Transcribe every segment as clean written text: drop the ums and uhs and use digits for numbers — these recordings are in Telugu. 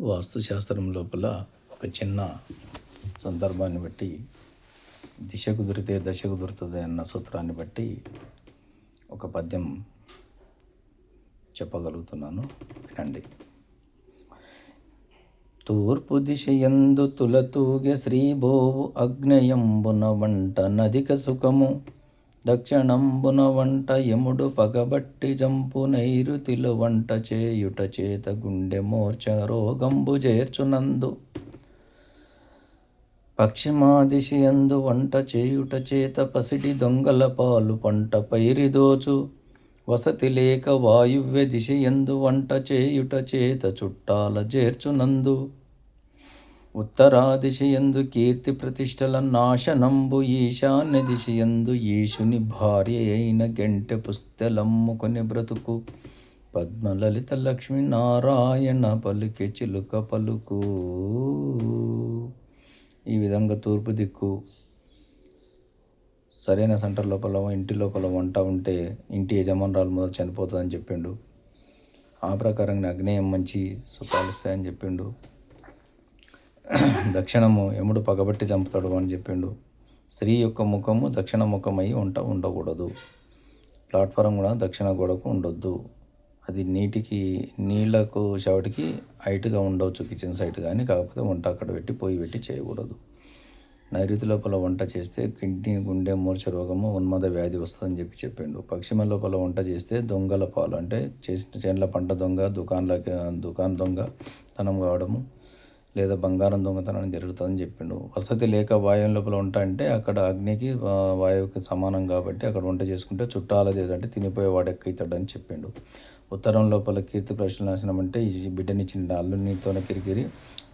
వాస్తుశాస్త్రం లోపల ఒక చిన్న సందర్భాన్ని బట్టి దిశ కుదిరితే దశ కుదురుతుంది అన్న సూత్రాన్ని బట్టి ఒక పద్యం చెప్పగలుగుతున్నాను, వినండి. తూర్పు దిశ యందు తులతూగె శ్రీభోవు అగ్నయంబున వంట నదిక సుఖము, దక్షిణంబున వంట యముడు పగబట్టి జంపు నైరుతిలో వంట చేయుట చేత గుండె మోర్చ రోగంబు చేర్చునందు, పశ్చిమాదిశయందు వంట చేయుట చేత పసిడి దొంగల పాలు పంట పైరిదోచు, వసతి లేక వాయువ్య దిశయందు వంట చేయుట చేత చుట్టాల చేర్చునందు, ఉత్తరాదిశయందు కీర్తి ప్రతిష్టల నాశనంబు, ఈశాన్య దిశయందు ఈశుని భార్య అయిన గంటె పుస్తెలమ్ముకొని బ్రతుకు, పద్మలలిత లక్ష్మీ నారాయణ పలికే చిలుక పలుకు. ఈ విధంగా తూర్పు దిక్కు సరైన సెంటర్ లోపల ఇంటి లోపల వంట ఉంటే ఇంటి యజమానురాలు మొదలు చనిపోతుందని చెప్పిండు. ఆ ప్రకారంగా అగ్నేయం మంచి సుఖాలు వస్తాయని చెప్పిండు. దక్షిణము యముడు పగబట్టి చంపుతాడు అని చెప్పిండు. స్త్రీ యొక్క ముఖము దక్షిణ ముఖమై ఉండకూడదు. ప్లాట్ఫారం కూడా దక్షిణ గోడకు ఉండొద్దు. అది నీళ్లకు షవటికి హైట్గా ఉండవచ్చు కిచెన్ సైట్, కానీ కాకపోతే వంట అక్కడ పెట్టి పొయ్యి పెట్టి చేయకూడదు. నైరుతి లోపల వంట చేస్తే కిడ్నీ గుండె మూర్ఛ రోగము ఉన్మద వ్యాధి వస్తుందని చెప్పిండు. పశ్చిమ లోపల వంట చేస్తే దొంగల పాలు అంటే చేసిన చేనుల పంట దొంగ, దుకాణ దొంగ తనం కావడము లేదా బంగారం దొంగతనం జరుగుతుందని చెప్పిండు. వసతి లేక వాయువు లోపల వంట అంటే అక్కడ అగ్నికి వాయువుకి సమానం కాబట్టి అక్కడ వంట చేసుకుంటే చుట్టాల అంటే తినిపోయేవాడు ఎక్కుతాడని చెప్పిండు. ఉత్తరం లోపల కీర్తి ప్రశ్న నాశనం అంటే ఈ బిడ్డనిచ్చిన అల్లునితోనే కిరికిరి,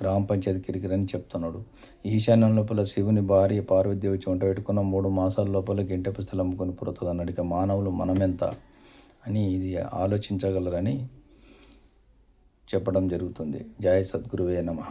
గ్రామ పంచాయతీ కిరికిరి అని చెప్తున్నాడు. ఈశాన్యం లోపల శివుని భార్య పార్వతి వచ్చి వంట పెట్టుకున్న 3 మాసాల లోపల గంటె పుస్తలు అమ్ముకొని పుడుతుంది అన్నాడు. ఇక మానవులు మనమెంత అని ఇది ఆలోచించగలరని చెప్పడం జరుగుతుంది. జయ సద్గురువే నమః.